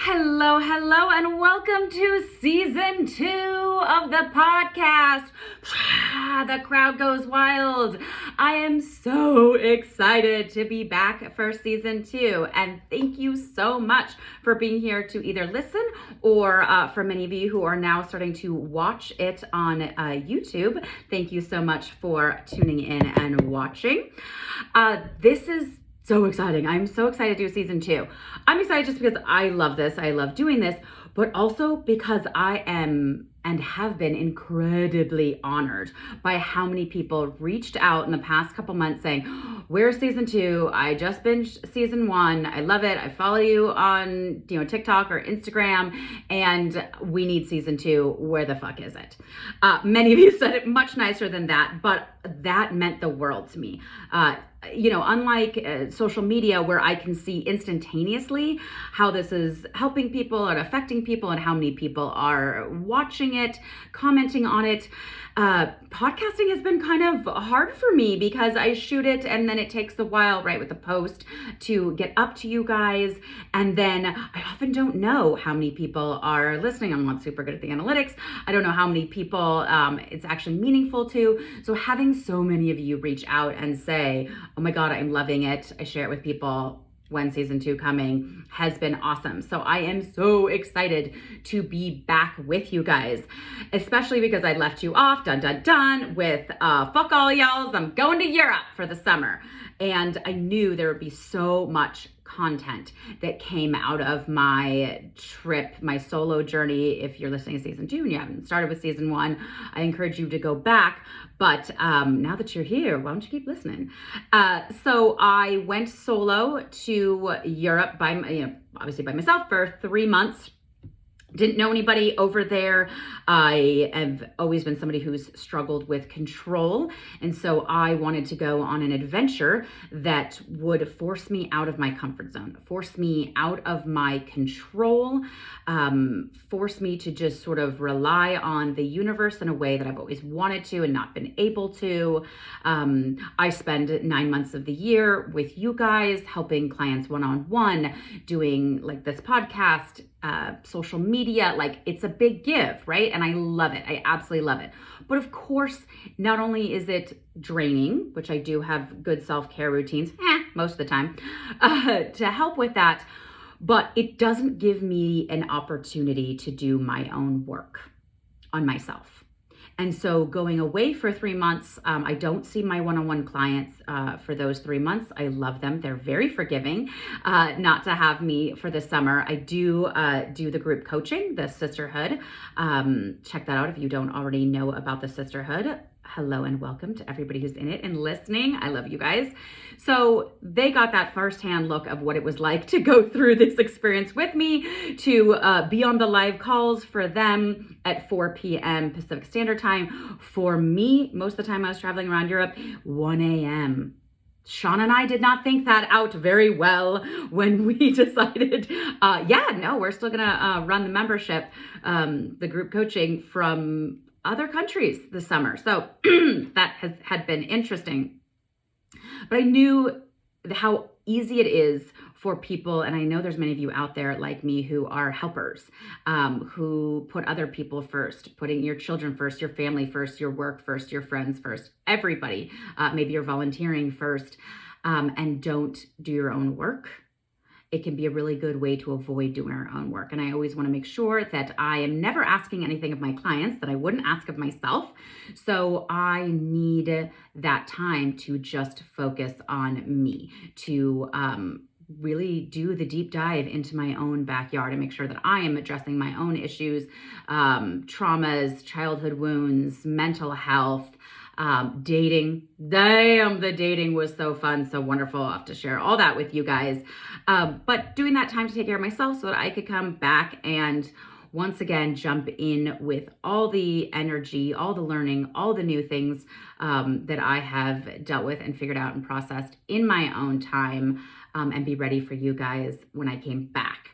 Hello, hello, and welcome to season 2 of the podcast. The crowd goes wild. I am so excited to be back for season 2, and thank you so much for being here to either listen or for many of you who are now starting to watch it on YouTube. Thank you so much for tuning in and watching. This is so exciting. I'm so excited to do season 2. I'm excited just because I love this. I love doing this, but also because I am and have been incredibly honored by how many people reached out in the past couple months saying, where's season 2? I just binged season 1. I love it. I follow you on, TikTok or Instagram, and we need season 2. Where the fuck is it? Many of you said it much nicer than that, but that meant the world to me. Unlike social media where I can see instantaneously how this is helping people and affecting people and how many people are watching it, commenting on it, podcasting has been kind of hard for me because I shoot it and then it takes a while, right, with the post to get up to you guys. And then I often don't know how many people are listening. I'm not super good at the analytics. I don't know how many people it's actually meaningful to. So having so many of you reach out and say, oh my God, I'm loving it. I share it with people. When season 2 coming has been awesome. So I am so excited to be back with you guys, especially because I left you off, with fuck all y'all, I'm going to Europe for the summer. And I knew there would be so much content that came out of my trip, my solo journey. If you're listening to season 2 and you haven't started with season 1, I encourage you to go back. But now that you're here, why don't you keep listening? So I went solo to Europe obviously by myself for 3 months. Didn't know anybody over there. I have always been somebody who's struggled with control. And so I wanted to go on an adventure that would force me out of my comfort zone, force me out of my control, force me to just sort of rely on the universe in a way that I've always wanted to and not been able to. I spend 9 months of the year with you guys, helping clients one-on-one, doing like this podcast, social media, like it's a big give, right? And I love it. I absolutely love it. But of course, not only is it draining, which I do have good self-care routines, most of the time, to help with that, but it doesn't give me an opportunity to do my own work on myself. And so going away for 3 months, I don't see my one-on-one clients for those 3 months. I love them. They're very forgiving not to have me for the summer. I do the group coaching, the sisterhood. Check that out if you don't already know about the sisterhood. Hello and welcome to everybody who's in it and listening. I love you guys. So they got that firsthand look of what it was like to go through this experience with me, to be on the live calls for them at 4 p.m. Pacific Standard Time. For me, most of the time I was traveling around Europe, 1 a.m. Sean and I did not think that out very well when we decided, we're still gonna run the membership, the group coaching from other countries this summer. So that had been interesting. But I knew how easy it is for people, and I know there's many of you out there like me who are helpers, who put other people first, putting your children first, your family first, your work first, your friends first, everybody. Maybe you're volunteering first, and don't do your own work. It can be a really good way to avoid doing our own work. And I always want to make sure that I am never asking anything of my clients that I wouldn't ask of myself. So I need that time to just focus on me, to really do the deep dive into my own backyard and make sure that I am addressing my own issues, traumas, childhood wounds, mental health, dating. Damn, the dating was so fun, so wonderful. I'll have to share all that with you guys. But doing that time to take care of myself so that I could come back and once again jump in with all the energy, all the learning, all the new things that I have dealt with and figured out and processed in my own time, and be ready for you guys when I came back.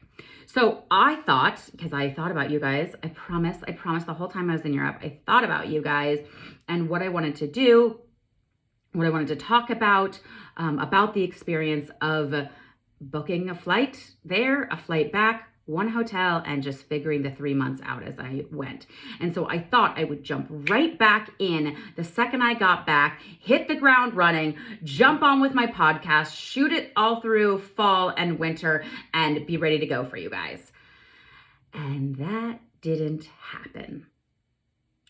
So I thought, because I thought about you guys, I promise the whole time I was in Europe, I thought about you guys and what I wanted to do, what I wanted to talk about the experience of booking a flight there, a flight back, one hotel and just figuring the 3 months out as I went. And so I thought I would jump right back in the second I got back, hit the ground running, jump on with my podcast, shoot it all through fall and winter, and be ready to go for you guys. And that didn't happen.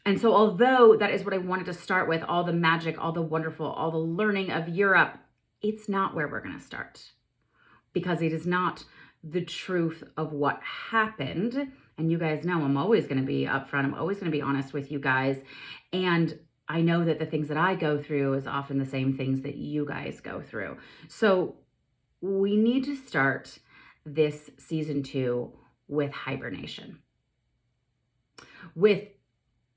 And so although that is what I wanted to start with, all the magic, all the wonderful, all the learning of Europe, it's not where we're going to start, because it is not the truth of what happened. And you guys know I'm always going to be upfront. I'm always going to be honest with you guys. And I know that the things that I go through is often the same things that you guys go through. So we need to start this season 2 with hibernation, with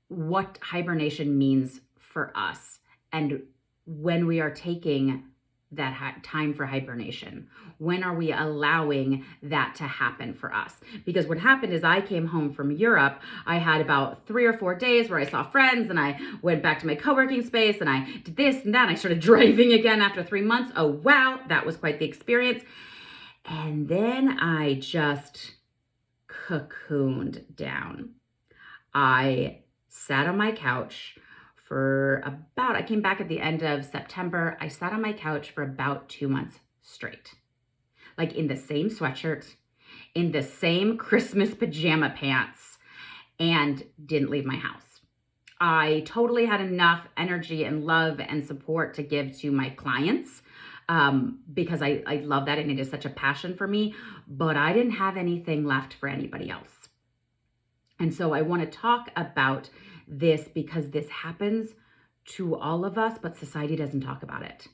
what hibernation means for us, and when we are taking that time for hibernation. When are we allowing that to happen for us? Because what happened is I came home from Europe. I had about 3 or 4 days where I saw friends, and I went back to my co-working space, and I did this and that. I started driving again after 3 months. Oh, wow, that was quite the experience. And then I just cocooned down. I sat on my couch for I came back at the end of September. I sat on my couch for about 2 months straight, like in the same sweatshirt, in the same Christmas pajama pants, and didn't leave my house. I totally had enough energy and love and support to give to my clients, because I love that and it is such a passion for me, but I didn't have anything left for anybody else. And so I want to talk about this because this happens to all of us, but society doesn't talk about it.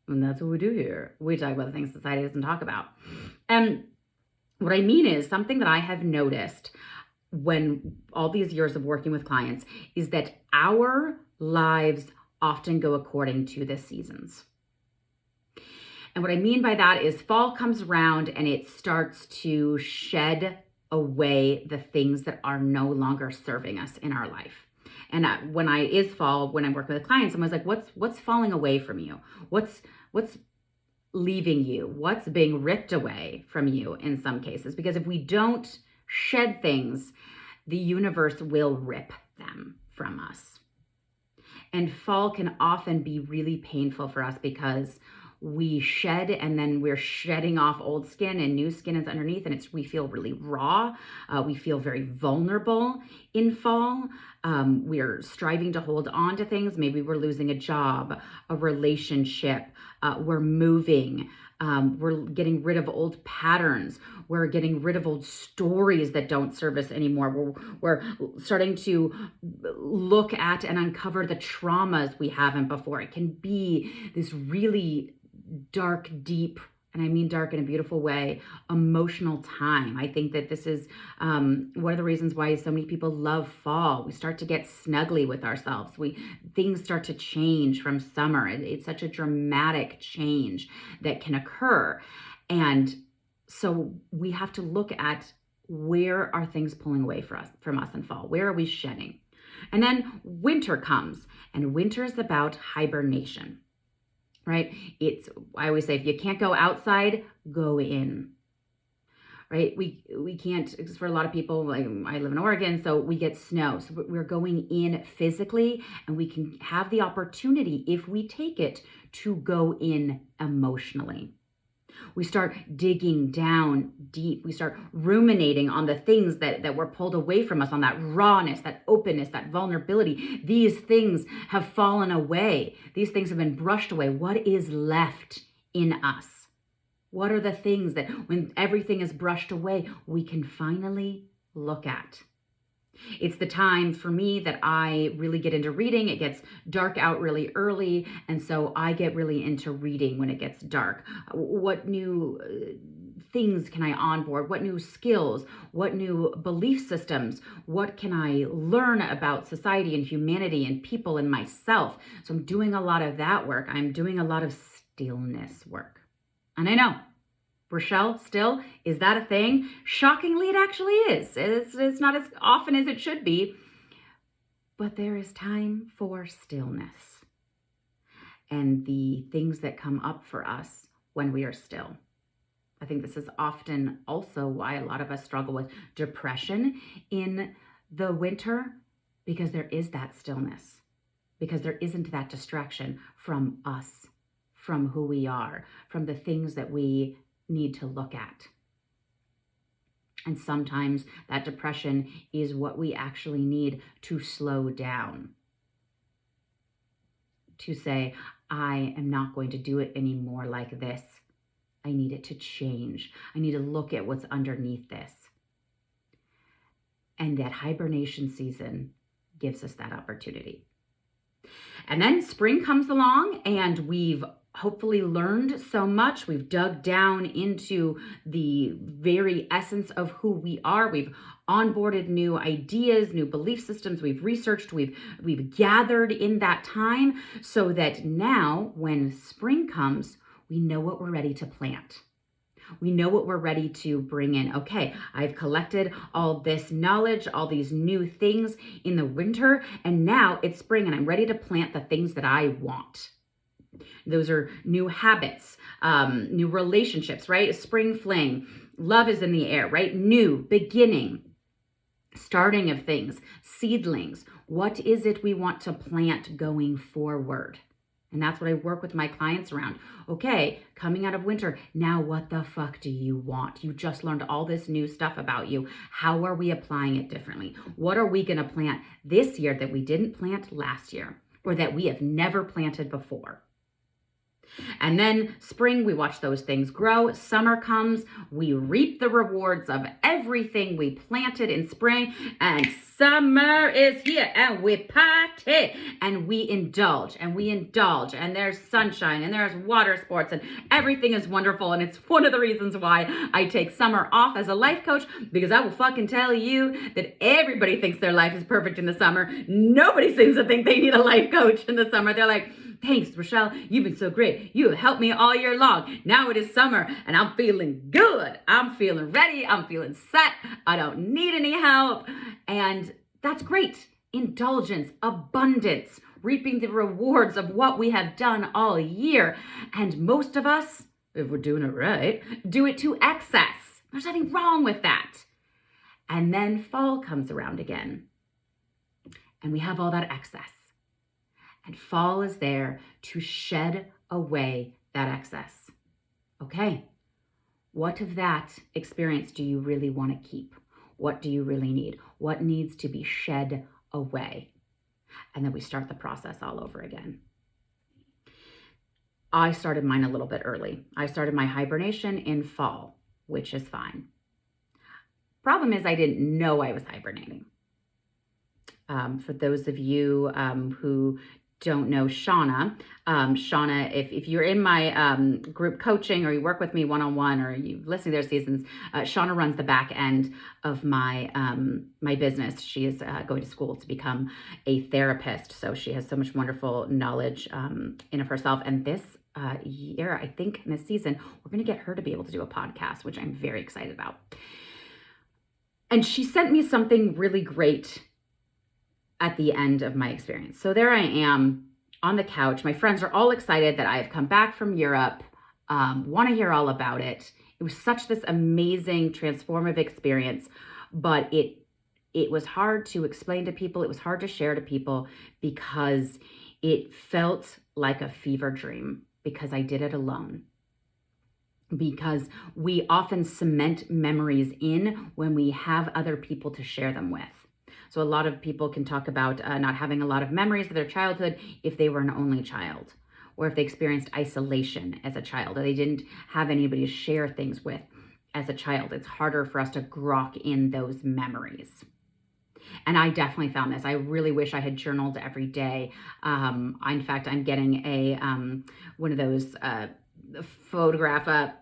And that's what we do here. We talk about the things society doesn't talk about. And what I mean is, something that I have noticed when all these years of working with clients is that our lives often go according to the seasons. And what I mean by that is fall comes around and it starts to shed away the things that are no longer serving us in our life. And when I'm working with clients, I'm always like, what's falling away from you? What's leaving you? What's being ripped away from you in some cases? Because if we don't shed things, the universe will rip them from us. And fall can often be really painful for us because we shed and then we're shedding off old skin and new skin is underneath, and we feel really raw. We feel very vulnerable in fall. We're striving to hold on to things. Maybe we're losing a job, a relationship. We're moving. We're getting rid of old patterns. We're getting rid of old stories that don't serve us anymore. We're starting to look at and uncover the traumas we haven't before. It can be this really dark, deep, and I mean dark in a beautiful way, emotional time. I think that this is one of the reasons why so many people love fall. We start to get snuggly with ourselves. Things start to change from summer. It's such a dramatic change that can occur. And so we have to look at, where are things pulling away from us in fall? Where are we shedding? And then winter comes, and winter is about hibernation. Right? I always say, if you can't go outside, go in. Right? We can't, for a lot of people, like I live in Oregon, so we get snow. So we're going in physically, and we can have the opportunity, if we take it, to go in emotionally. We start digging down deep. We start ruminating on the things that were pulled away from us, on that rawness, that openness, that vulnerability. These things have fallen away. These things have been brushed away. What is left in us? What are the things that, when everything is brushed away, we can finally look at? It's the time for me that I really get into reading. It gets dark out really early, and so I get really into reading when it gets dark. What new things can I onboard? What new skills? What new belief systems? What can I learn about society and humanity and people and myself? So I'm doing a lot of that work. I'm doing a lot of stillness work. And I know, Rachelle, still, is that a thing? Shockingly, it actually is. It's not as often as it should be. But there is time for stillness and the things that come up for us when we are still. I think this is often also why a lot of us struggle with depression in the winter, because there is that stillness, because there isn't that distraction from us, from who we are, from the things that we need to look at. And sometimes that depression is what we actually need to slow down, to say, I am not going to do it anymore like this. I need it to change. I need to look at what's underneath this. And that hibernation season gives us that opportunity. And then spring comes along, and we've hopefully learned so much. We've dug down into the very essence of who we are. We've onboarded new ideas, new belief systems. We've researched, we've gathered in that time, so that now when spring comes, we know what we're ready to plant. We know what we're ready to bring in. Okay, I've collected all this knowledge, all these new things in the winter, and now it's spring and I'm ready to plant the things that I want. Those are new habits, new relationships, right? Spring fling, love is in the air, right? New beginning, starting of things, seedlings. What is it we want to plant going forward? And that's what I work with my clients around. Okay, coming out of winter, now what the fuck do you want? You just learned all this new stuff about you. How are we applying it differently? What are we going to plant this year that we didn't plant last year, or that we have never planted before? And then spring, we watch those things grow. Summer comes, we reap the rewards of everything we planted in spring, and summer is here, and we party, and we indulge, and there's sunshine, and there's water sports, and everything is wonderful. And it's one of the reasons why I take summer off as a life coach, because I will fucking tell you that everybody thinks their life is perfect in the summer. Nobody seems to think they need a life coach in the summer. They're like, thanks, Rachelle. You've been so great. You have helped me all year long. Now it is summer and I'm feeling good. I'm feeling ready. I'm feeling set. I don't need any help. And that's great. Indulgence, abundance, reaping the rewards of what we have done all year. And most of us, if we're doing it right, do it to excess. There's nothing wrong with that. And then fall comes around again, and we have all that excess. And fall is there to shed away that excess. Okay, what of that experience do you really want to keep? What do you really need? What needs to be shed away? And then we start the process all over again. I started mine a little bit early. I started my hibernation in fall, which is fine. Problem is, I didn't know I was hibernating. For those of you who don't know Shauna, if you're in my group coaching, or you work with me one-on-one, or you listen to their seasons, Shauna runs the back end of my my business. She is going to school to become a therapist, so she has so much wonderful knowledge in of herself. And this year, I think in this season, we're going to get her to be able to do a podcast, which I'm very excited about. And she sent me something really great at the end of my experience. So there I am on the couch. My friends are all excited that I have come back from Europe, want to hear all about it. It was such this amazing, transformative experience, but it was hard to explain to people. It was hard to share to people, because it felt like a fever dream, because I did it alone. Because we often cement memories in when we have other people to share them with. So a lot of people can talk about not having a lot of memories of their childhood if they were an only child, or if they experienced isolation as a child, or they didn't have anybody to share things with as a child. It's harder for us to grok in those memories. And I definitely found this. I really wish I had journaled every day. In fact, I'm getting a one of those photograph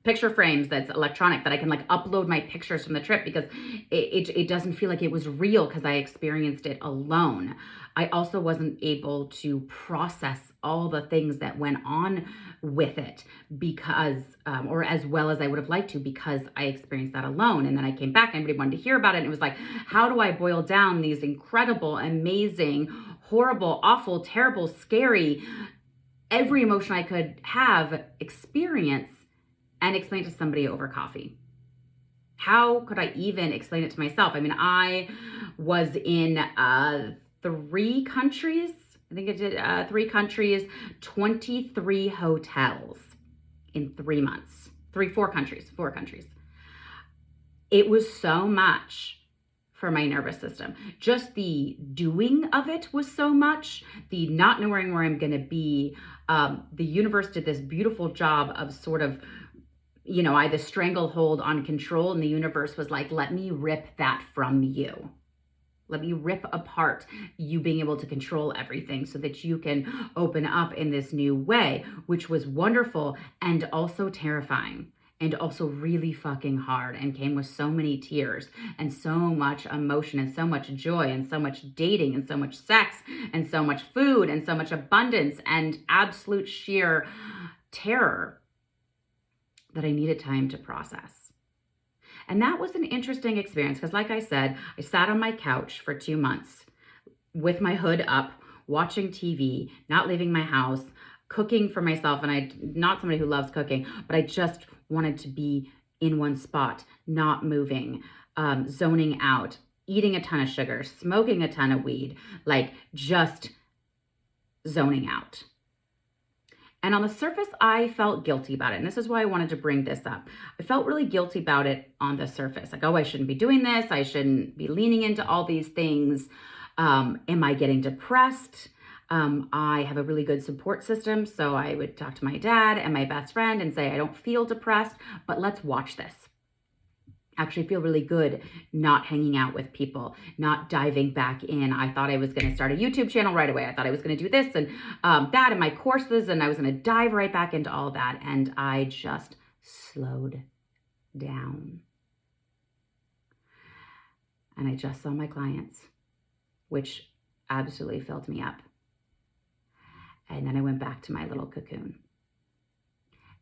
picture frames that's electronic, that I can like upload my pictures from the trip, because it doesn't feel like it was real, because I experienced it alone. I also wasn't able to process all the things that went on with it, because or as well as I would have liked to, because I experienced that alone. And then I came back and everybody wanted to hear about it, and it was like, how do I boil down these incredible, amazing, horrible, awful, terrible, scary, every emotion I could have experience and explain it to somebody over coffee. How could I even explain it to myself? I mean, I was in 3 countries. I think I did 3 countries, 23 hotels in 3 months. 4 countries. It was so much for my nervous system. Just the doing of it was so much. The not knowing where I'm going to be. The universe did this beautiful job of sort of, I had the stranglehold on control, and the universe was like, let me rip that from you. Let me rip apart you being able to control everything so that you can open up in this new way, which was wonderful and also terrifying and also really fucking hard, and came with so many tears and so much emotion and so much joy and so much dating and so much sex and so much food and so much abundance and absolute sheer terror that I needed time to process. And that was an interesting experience because, like I said, I sat on my couch for 2 months with my hood up, watching TV, not leaving my house, cooking for myself. And I'm not somebody who loves cooking, but I just wanted to be in one spot, not moving, zoning out, eating a ton of sugar, smoking a ton of weed, like just zoning out. And on the surface, I felt guilty about it. And this is why I wanted to bring this up. I felt really guilty about it on the surface. Like, oh, I shouldn't be doing this. I shouldn't be leaning into all these things. Am I getting depressed? I have a really good support system. So I would talk to my dad and my best friend and say, I don't feel depressed, but let's watch this. Actually feel really good not hanging out with people, not diving back in. I thought I was going to start a YouTube channel right away. I thought I was going to do this and that and my courses, and I was going to dive right back into all that. And I just slowed down. And I just saw my clients, which absolutely filled me up. And then I went back to my little cocoon.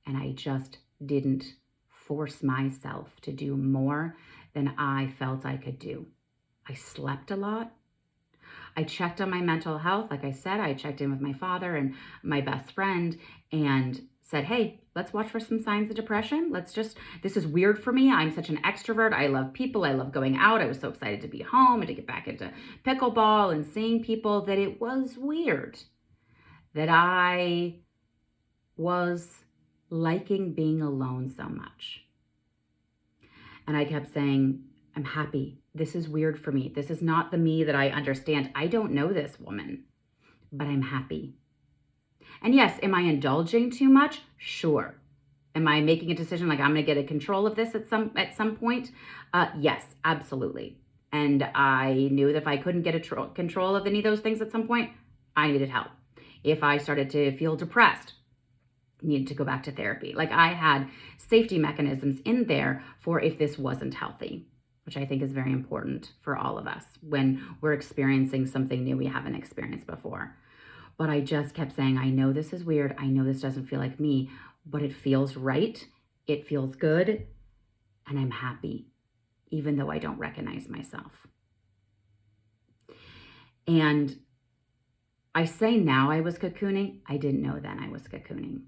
And I just didn't force myself to do more than I felt I could do. I slept a lot. I checked on my mental health. Like I said, I checked in with my father and my best friend and said, hey, let's watch for some signs of depression. This is weird for me. I'm such an extrovert. I love people. I love going out. I was so excited to be home and to get back into pickleball and seeing people that it was weird that I was liking being alone so much. And I kept saying, I'm happy. This is weird for me. This is not the me that I understand. I don't know this woman, but I'm happy. And yes, am I indulging too much? Sure. Am I making a decision like I'm going to get a control of this at some point? Yes, absolutely. And I knew that if I couldn't get a control of any of those things at some point, I needed help. If I started to feel depressed, needed to go back to therapy. Like I had safety mechanisms in there for if this wasn't healthy, which I think is very important for all of us when we're experiencing something new we haven't experienced before. But I just kept saying, I know this is weird. I know this doesn't feel like me, but it feels right. It feels good. And I'm happy, even though I don't recognize myself. And I say now I was cocooning. I didn't know then I was cocooning.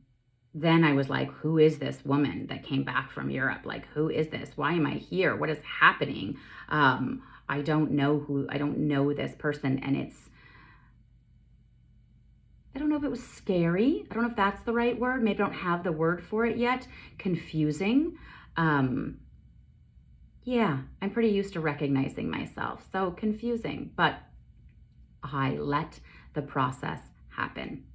Then I was like, who is this woman that came back from Europe? Like, who is this? Why am I here? What is happening? I don't know this person. And I don't know if it was scary. I don't know if that's the right word. Maybe I don't have the word for it yet. Confusing. Yeah, I'm pretty used to recognizing myself. So confusing, but I let the process happen.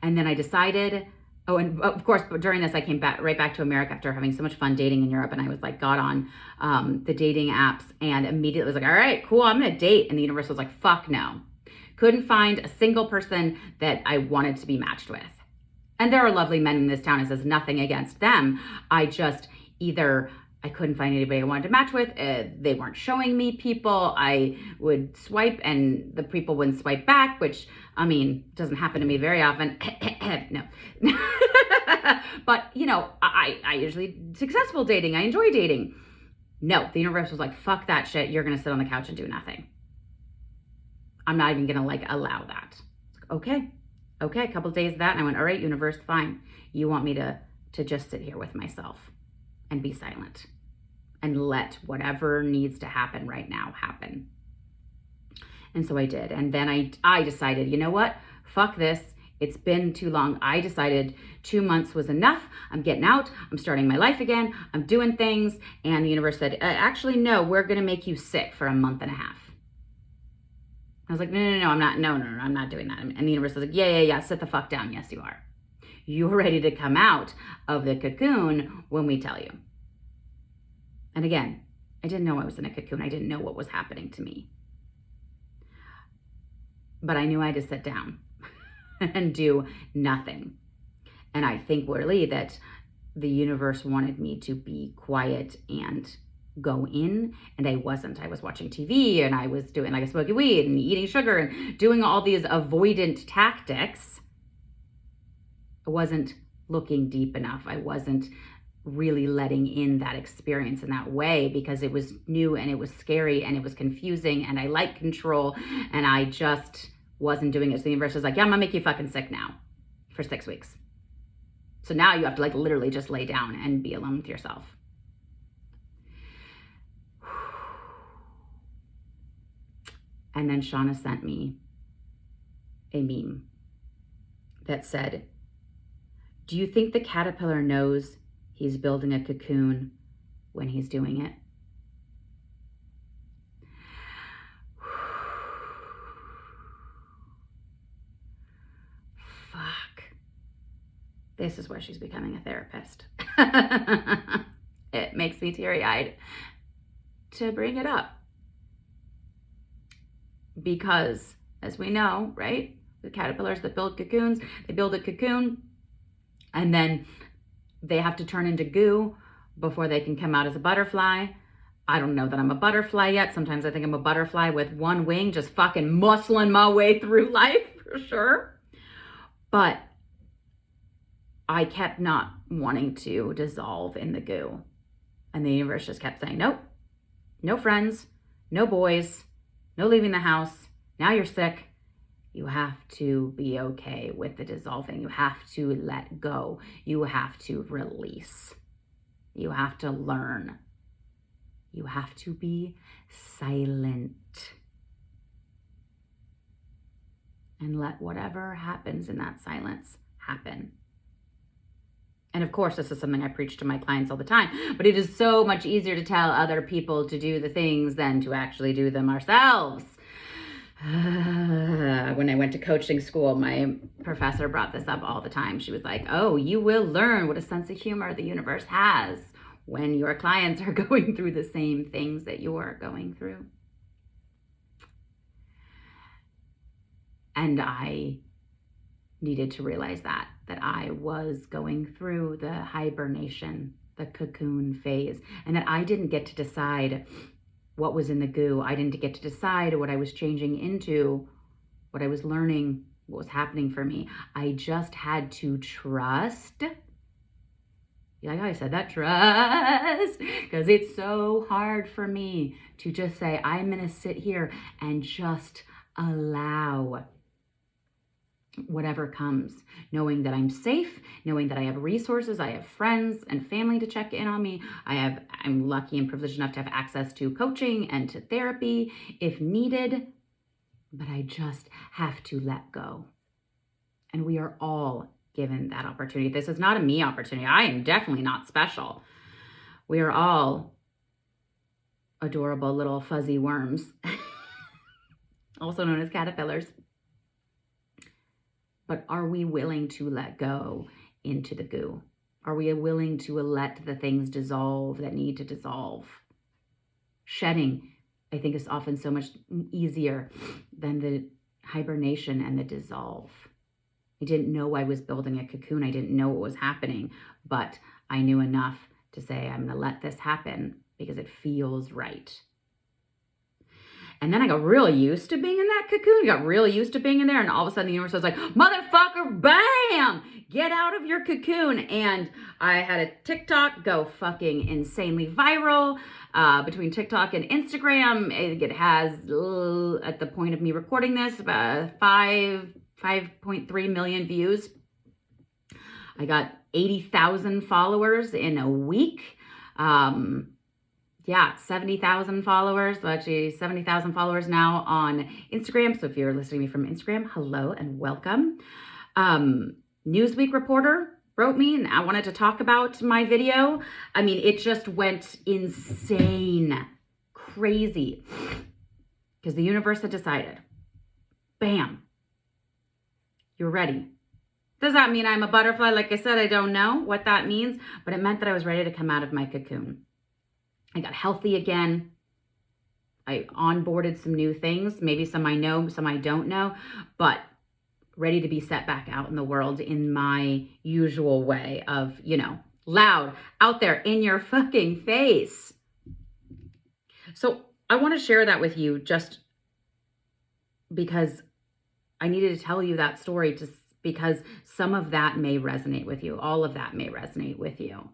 And then I decided, and of course, but during this, I came right back to America after having so much fun dating in Europe. And I was like, got on the dating apps and immediately was like, all right, cool, I'm going to date. And the universe was like, fuck no. Couldn't find a single person that I wanted to be matched with. And there are lovely men in this town. It says nothing against them. I couldn't find anybody I wanted to match with. They weren't showing me people. I would swipe and the people wouldn't swipe back, which, I mean, doesn't happen to me very often. No. But, I usually successful dating. I enjoy dating. No, the universe was like, fuck that shit. You're going to sit on the couch and do nothing. I'm not even going to allow that. Okay. A couple of days of that. And I went, all right, universe, fine. You want me to to just sit here with myself and be silent and let whatever needs to happen right now happen. And so I did. And then I decided, you know what? Fuck this. It's been too long. I decided 2 months was enough. I'm getting out. I'm starting my life again. I'm doing things. And the universe said, actually, no, we're going to make you sick for a month and a half. I was like, no, I'm not. No, I'm not doing that. And the universe was like, yeah, sit the fuck down. Yes, you are. You're ready to come out of the cocoon when we tell you. And again, I didn't know I was in a cocoon. I didn't know what was happening to me. But I knew I had to sit down and do nothing. And I think really that the universe wanted me to be quiet and go in, and I wasn't. I was watching TV and I was doing like a smoky weed and eating sugar and doing all these avoidant tactics. I wasn't looking deep enough. I wasn't really letting in that experience in that way because it was new and it was scary and it was confusing and I like control and I just wasn't doing it. So the universe was like, yeah, I'm gonna make you fucking sick now for 6 weeks. So now you have to like literally just lay down and be alone with yourself. And then Shauna sent me a meme that said, do you think the caterpillar knows he's building a cocoon when he's doing it? Fuck. This is why she's becoming a therapist. It makes me teary-eyed to bring it up. Because, as we know, right, the caterpillars that build cocoons, they build a cocoon and then they have to turn into goo before they can come out as a butterfly. I don't know that I'm a butterfly yet. Sometimes I think I'm a butterfly with one wing, just fucking muscling my way through life for sure. But I kept not wanting to dissolve in the goo. And the universe just kept saying, nope, no friends, no boys, no leaving the house. Now you're sick. You have to be okay with the dissolving. You have to let go. You have to release. You have to learn. You have to be silent. And let whatever happens in that silence happen. And of course, this is something I preach to my clients all the time, but it is so much easier to tell other people to do the things than to actually do them ourselves. When I went to coaching school, my professor brought this up all the time. She was like, oh, you will learn what a sense of humor the universe has when your clients are going through the same things that you're going through. And I needed to realize that I was going through the hibernation, the cocoon phase, and that I didn't get to decide what was in the goo. I didn't get to decide what I was changing into, what I was learning, what was happening for me. I just had to trust. You like how I said that? Trust. Because it's so hard for me to just say, I'm going to sit here and just allow whatever comes, knowing that I'm safe, knowing that I have resources, I have friends and family to check in on me. I'm lucky and privileged enough to have access to coaching and to therapy if needed, but I just have to let go. And we are all given that opportunity. This is not a me opportunity. I am definitely not special. We are all adorable little fuzzy worms, also known as caterpillars. But are we willing to let go into the goo? Are we willing to let the things dissolve that need to dissolve? Shedding, I think, is often so much easier than the hibernation and the dissolve. I didn't know I was building a cocoon. I didn't know what was happening, but I knew enough to say, I'm going to let this happen because it feels right. And then I got real used to being in that cocoon. I got real used to being in there. And all of a sudden the universe was like, motherfucker, bam, get out of your cocoon. And I had a TikTok go fucking insanely viral. Between TikTok and Instagram, it has, at the point of me recording this, about 5.3 million views. I got 80,000 followers in a week. 70,000 followers. Well, actually 70,000 followers now on Instagram. So if you're listening to me from Instagram, hello and welcome. Newsweek reporter wrote me and I wanted to talk about my video. I mean, it just went insane, crazy, because the universe had decided, bam, you're ready. Does that mean I'm a butterfly? Like I said, I don't know what that means, but it meant that I was ready to come out of my cocoon. I got healthy again. I onboarded some new things. Maybe some I know, some I don't know, but ready to be set back out in the world in my usual way of, loud, out there, in your fucking face. So I want to share that with you just because I needed to tell you that story just because some of that may resonate with you. All of that may resonate with you.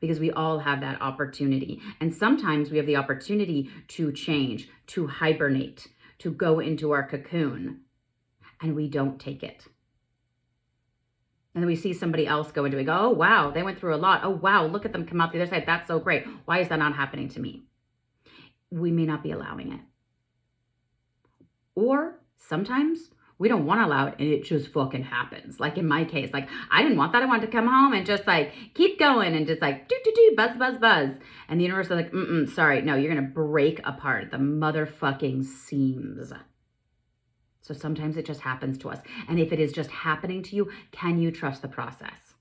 Because we all have that opportunity. And sometimes we have the opportunity to change, to hibernate, to go into our cocoon, and we don't take it. And then we see somebody else go into it, oh, wow, they went through a lot. Oh, wow, look at them come out the other side. That's so great. Why is that not happening to me? We may not be allowing it. Or sometimes we don't want to allow it and it just fucking happens. Like in my case, like I didn't want that. I wanted to come home and just like keep going and just like buzz, buzz, buzz. And the universe is like, sorry, no, you're going to break apart the motherfucking seams. So sometimes it just happens to us. And if it is just happening to you, can you trust the process?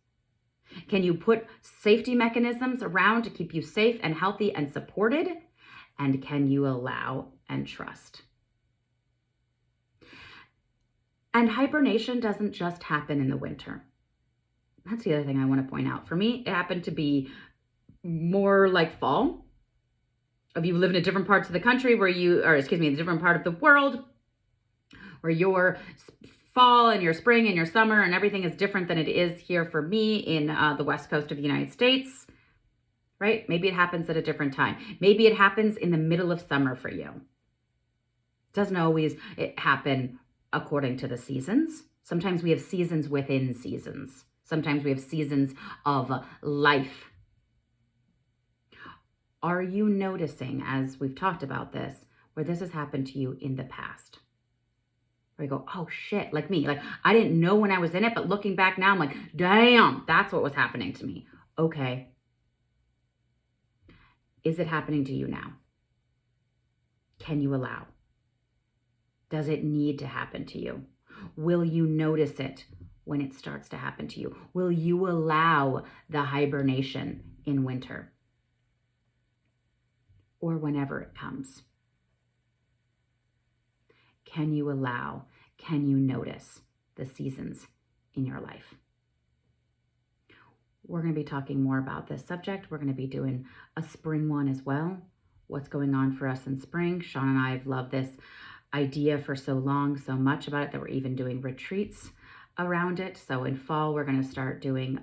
Can you put safety mechanisms around to keep you safe and healthy and supported? And can you allow and trust? And hibernation doesn't just happen in the winter. That's the other thing I want to point out. For me, it happened to be more like fall. If you live in a different parts of the country the different part of the world, where your fall and your spring and your summer and everything is different than it is here for me in the West Coast of the United States, right? Maybe it happens at a different time. Maybe it happens in the middle of summer for you. It doesn't always happen according to the seasons. Sometimes we have seasons within seasons. Sometimes we have seasons of life. Are you noticing, as we've talked about this, where this has happened to you in the past? Where you go, oh shit, like me. Like I didn't know when I was in it, but looking back now, I'm like, damn, that's what was happening to me. Okay. Is it happening to you now? Can you allow? Does it need to happen to you? Will you notice it when it starts to happen to you? Will you allow the hibernation in winter? Or whenever it comes? Can you allow? Can you notice the seasons in your life? We're going to be talking more about this subject. We're going to be doing a spring one as well. What's going on for us in spring? Sean and I have loved this idea for so long, so much about it, that we're even doing retreats around it. So in fall, we're going to start doing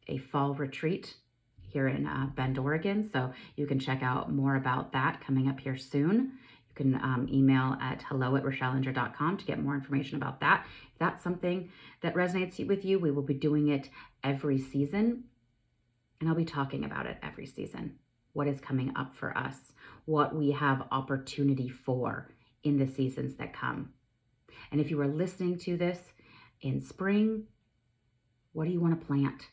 a fall retreat here in Bend, Oregon. So you can check out more about that coming up here soon. You can email at hello@rachelleinger.com to get more information about that. If that's something that resonates with you, we will be doing it every season. And I'll be talking about it every season. What is coming up for us? What we have opportunity for in the seasons that come. And if you are listening to this in spring, what do you want to plant?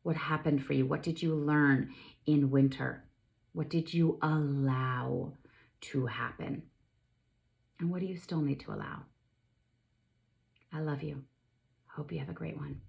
What happened for you? What did you learn in winter? What did you allow to happen? And what do you still need to allow? I love you. Hope you have a great one.